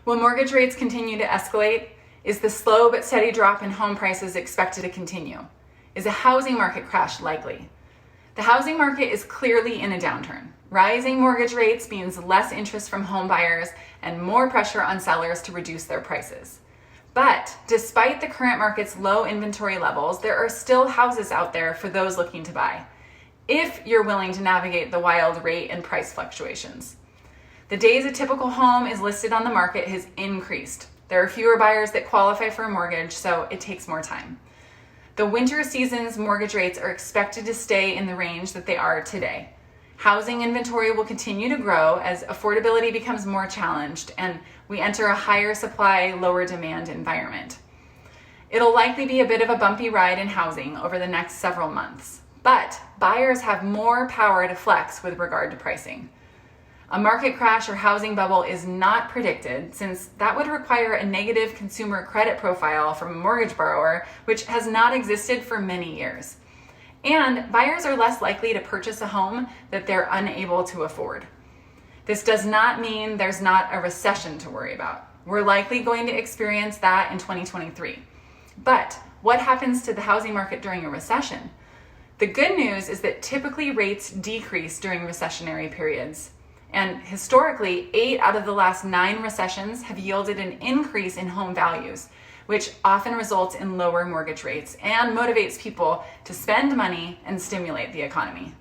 Will mortgage rates continue to escalate? Is the slow but steady drop in home prices expected to continue? Is a housing market crash likely? The housing market is clearly in a downturn. Rising mortgage rates means less interest from home buyers and more pressure on sellers to reduce their prices. But despite the current market's low inventory levels, there are still houses out there for those looking to buy, if you're willing to navigate the wild rate and price fluctuations. The days a typical home is listed on the market has increased. There are fewer buyers that qualify for a mortgage, so it takes more time. The winter season's mortgage rates are expected to stay in the range that they are today. Housing inventory will continue to grow as affordability becomes more challenged and we enter a higher supply, lower demand environment. It'll likely be a bit of a bumpy ride in housing over the next several months, but buyers have more power to flex with regard to pricing. A market crash or housing bubble is not predicted, since that would require a negative consumer credit profile from a mortgage borrower, which has not existed for many years. And buyers are less likely to purchase a home that they're unable to afford. This does not mean there's not a recession to worry about. We're likely going to experience that in 2023. But what happens to the housing market during a recession? The good news is that typically rates decrease during recessionary periods. And historically, 8 out of the last 9 recessions have yielded an increase in home values, which often results in lower mortgage rates and motivates people to spend money and stimulate the economy.